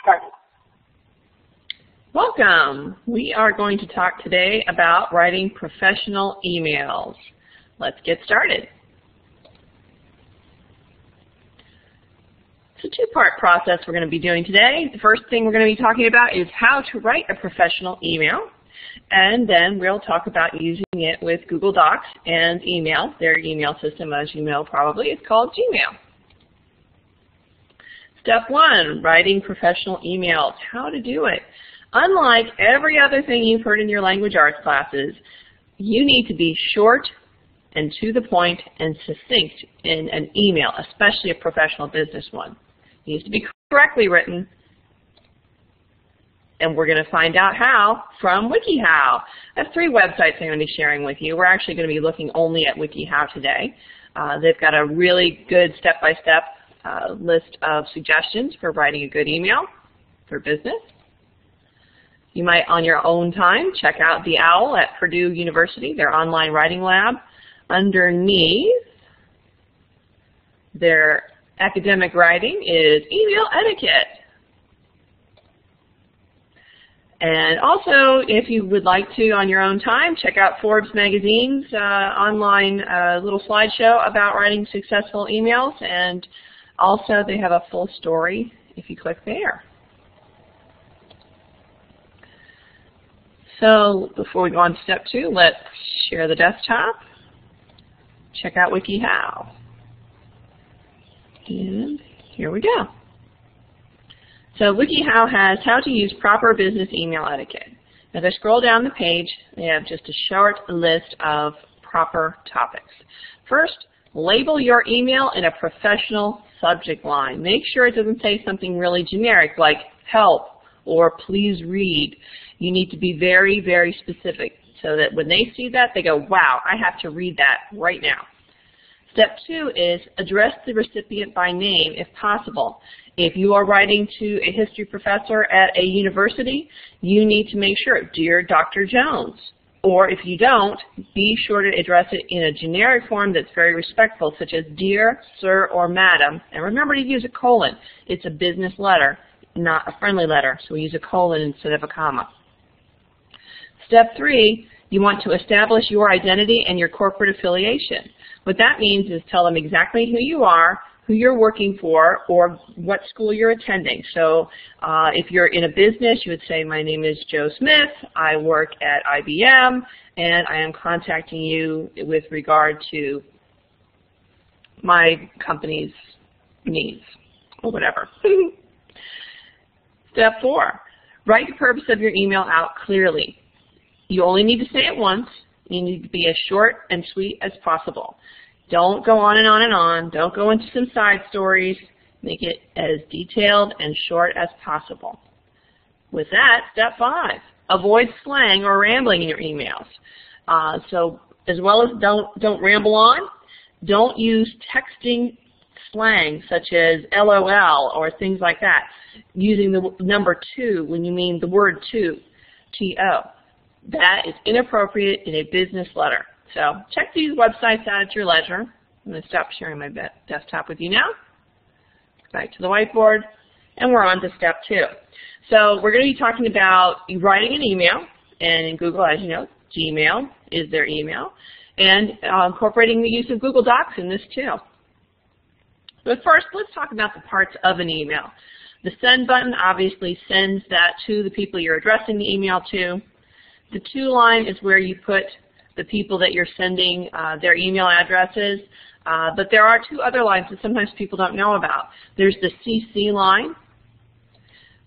started. Welcome. We are going to talk today about writing professional emails. Let's get started. It's a two-part process we're going to be doing today. The first thing we're going to be talking about is how to write a professional email, and then we'll talk about using it with Google Docs and email. Their email system, as you know probably, is called Gmail. Step one, writing professional emails. How to do it. Unlike every other thing you've heard in your language arts classes, you need to be short and to the point and succinct in an email, especially a professional business one. It needs to be correctly written, and we're going to find out how from WikiHow. I have 3 websites I'm going to be sharing with you. We're actually going to be looking only at WikiHow today. They've got a really good step-by-step list of suggestions for writing a good email for business. You might, on your own time, check out the OWL at Purdue University, their online writing lab. Underneath their academic writing is email etiquette. And also, if you would like to, on your own time, check out Forbes Magazine's online little slideshow about writing successful emails. And also, they have a full story if you click there. So before we go on to step 2, let's share the desktop. Check out WikiHow. And here we go. So WikiHow has how to use proper business email etiquette. As I scroll down the page, they have just a short list of proper topics. First, label your email in a professional subject line. Make sure it doesn't say something really generic like help or please read. You need to be very, very specific so that when they see that, they go, wow, I have to read that right now. Step 2 is address the recipient by name if possible. If you are writing to a history professor at a university, you need to make sure, Dear Dr. Jones. Or if you don't, be sure to address it in a generic form that's very respectful, such as Dear, Sir, or Madam. And remember to use a colon. It's a business letter, not a friendly letter, so we use a colon instead of a comma. Step 3, you want to establish your identity and your corporate affiliation. What that means is tell them exactly who you are, who you're working for, or what school you're attending. So if you're in a business, you would say, my name is Joe Smith, I work at IBM, and I am contacting you with regard to my company's needs, or whatever. Step 4, write the purpose of your email out clearly. You only need to say it once. You need to be as short and sweet as possible. Don't go on and on and on. Don't go into some side stories. Make it as detailed and short as possible. With that, step 5, avoid slang or rambling in your emails. So as well as don't ramble on, don't use texting slang such as LOL or things like that, using the number 2 when you mean the word to, T-O. That is inappropriate in a business letter. So check these websites out at your leisure. I'm going to stop sharing my desktop with you now. Back to the whiteboard, and we're on to step 2. So we're going to be talking about writing an email, and in Google, as you know, Gmail is their email, and incorporating the use of Google Docs in this too. But first, let's talk about the parts of an email. The send button obviously sends that to the people you're addressing the email to. The to line is where you put the people that you're sending their email addresses, but there are 2 other lines that sometimes people don't know about. There's the CC line.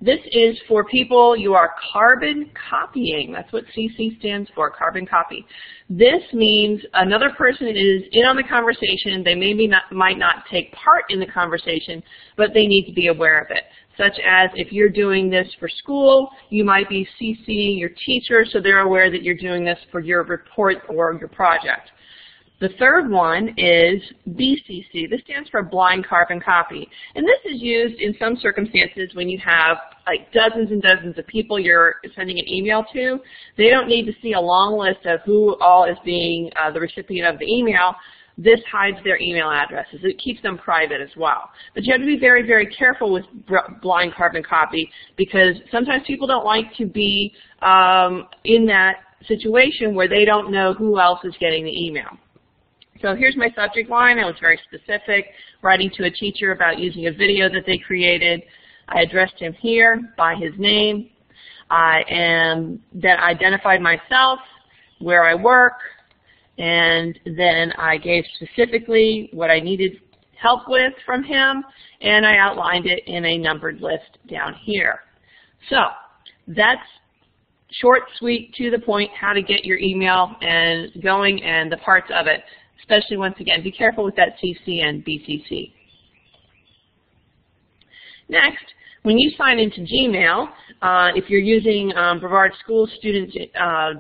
This is for people you are carbon copying. That's what CC stands for, carbon copy. This means another person is in on the conversation. They might not take part in the conversation, but they need to be aware of it. Such as if you're doing this for school, you might be CCing your teacher so they're aware that you're doing this for your report or your project. The third one is BCC. This stands for blind carbon copy. And this is used in some circumstances when you have like dozens and dozens of people you're sending an email to. They don't need to see a long list of who all is being the recipient of the email. this hides their email addresses. It keeps them private as well. But you have to be very, very careful with blind carbon copy, because sometimes people don't like to be in that situation where they don't know who else is getting the email. So here's my subject line. I was very specific, writing to a teacher about using a video that they created. I addressed him here by his name. Then identified myself, where I work, and then I gave specifically what I needed help with from him, and I outlined it in a numbered list down here. So that's short, sweet, to the point, how to get your email and going, and the parts of it. Especially, once again, be careful with that CC and BCC. Next, when you sign into Gmail, if you're using Brevard School Student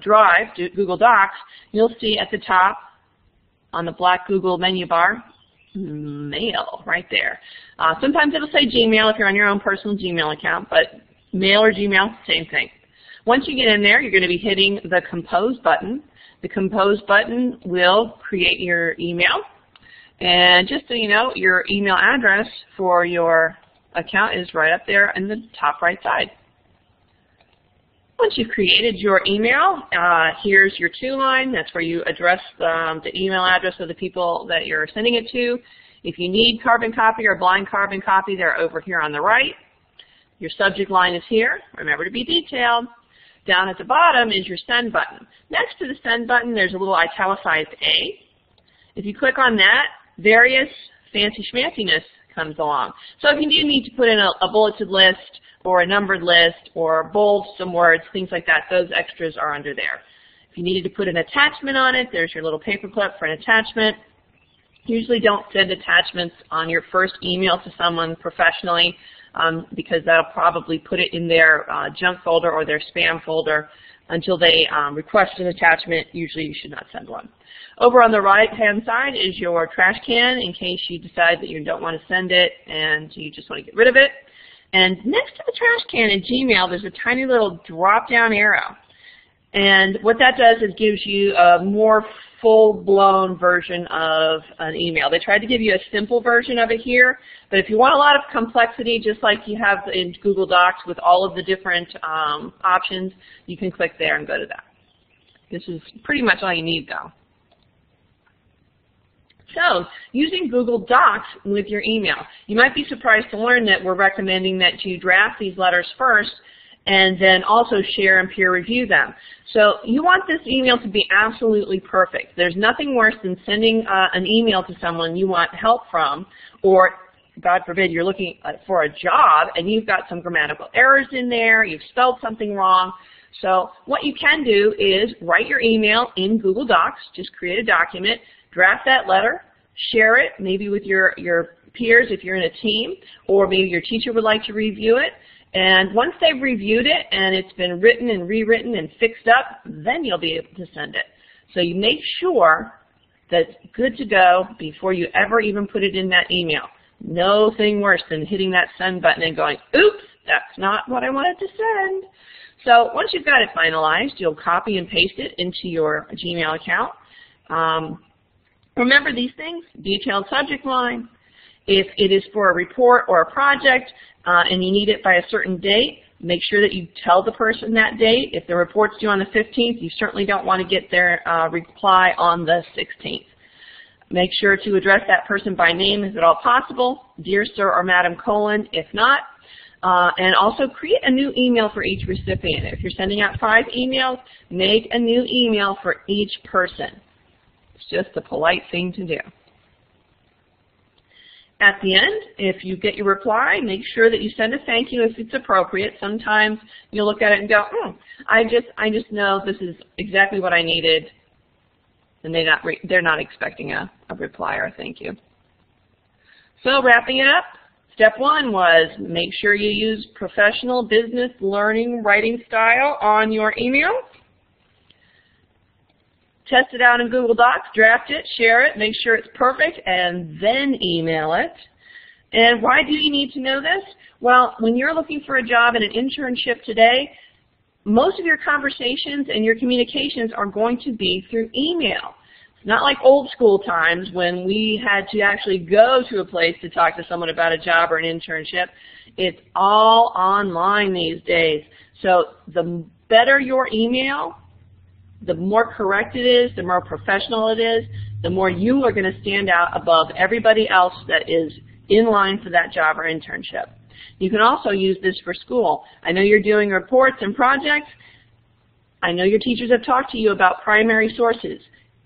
Drive, Google Docs, you'll see at the top on the black Google menu bar, Mail, right there. Sometimes it'll say Gmail if you're on your own personal Gmail account, but Mail or Gmail, same thing. Once you get in there, you're going to be hitting the Compose button. The Compose button will create your email. And just so you know, your email address for your account is right up there in the top right side. Once you've created your email, here's your to line. That's where you address the email address of the people that you're sending it to. If you need carbon copy or blind carbon copy, they're over here on the right. Your subject line is here. Remember to be detailed. Down at the bottom is your send button. Next to the send button, there's a little italicized A. If you click on that, various fancy schmanciness comes along. So if you do need to put in a bulleted list or a numbered list or bold some words, things like that, those extras are under there. If you needed to put an attachment on it, there's your little paper clip for an attachment. Usually don't send attachments on your first email to someone professionally, because that'll probably put it in their junk folder or their spam folder until they request an attachment. Usually you should not send one. Over on the right-hand side is your trash can in case you decide that you don't want to send it and you just want to get rid of it. And next to the trash can in Gmail, there's a tiny little drop-down arrow. And what that does is gives you a more full-blown version of an email. They tried to give you a simple version of it here, but if you want a lot of complexity, just like you have in Google Docs with all of the different options, you can click there and go to that. This is pretty much all you need, though. So, using Google Docs with your email. You might be surprised to learn that we're recommending that you draft these letters first and then also share and peer review them. So you want this email to be absolutely perfect. There's nothing worse than sending an email to someone you want help from, or God forbid you're looking for a job and you've got some grammatical errors in there, you've spelled something wrong. So what you can do is write your email in Google Docs, just create a document, draft that letter, share it maybe with your peers if you're in a team, or maybe your teacher would like to review it. And once they've reviewed it and it's been written and rewritten and fixed up, then you'll be able to send it. So you make sure that it's good to go before you ever even put it in that email. Nothing worse than hitting that send button and going, oops, that's not what I wanted to send. So once you've got it finalized, you'll copy and paste it into your Gmail account. Remember these things: detailed subject line. If it is for a report or a project and you need it by a certain date, make sure that you tell the person that date. If the report's due on the 15th, you certainly don't want to get their reply on the 16th. Make sure to address that person by name if at all possible, Dear Sir or Madam Colon if not. And also create a new email for each recipient. If you're sending out 5 emails, make a new email for each person. It's just a polite thing to do. At the end, if you get your reply, make sure that you send a thank you if it's appropriate. Sometimes you'll look at it and go, I just know this is exactly what I needed, and they're not expecting a reply or a thank you. So wrapping it up, step 1 was make sure you use professional business learning writing style on your email. Test it out in Google Docs, draft it, share it, make sure it's perfect, and then email it. And why do you need to know this? Well, when you're looking for a job and an internship today, most of your conversations and your communications are going to be through email. Not like old school times when we had to actually go to a place to talk to someone about a job or an internship. It's all online these days. So the better your email, the more correct it is, the more professional it is, the more you are going to stand out above everybody else that is in line for that job or internship. You can also use this for school. I know you're doing reports and projects. I know your teachers have talked to you about primary sources.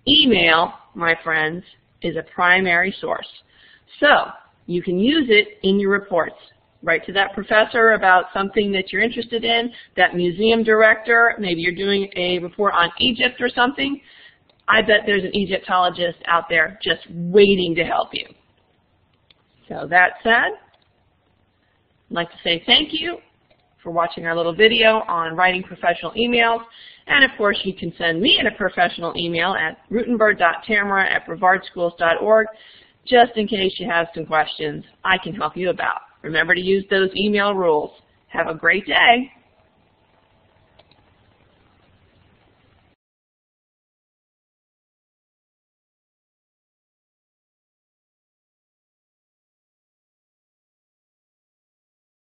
Email, my friends, is a primary source. So you can use it in your reports. Write to that professor about something that you're interested in, that museum director, maybe you're doing a report on Egypt or something. I bet there's an Egyptologist out there just waiting to help you. So that said, I'd like to say thank you for watching our little video on writing professional emails. And of course, you can send me a professional email at rutenberg.tamara@brevardschools.org just in case you have some questions I can help you about. Remember to use those email rules. Have a great day.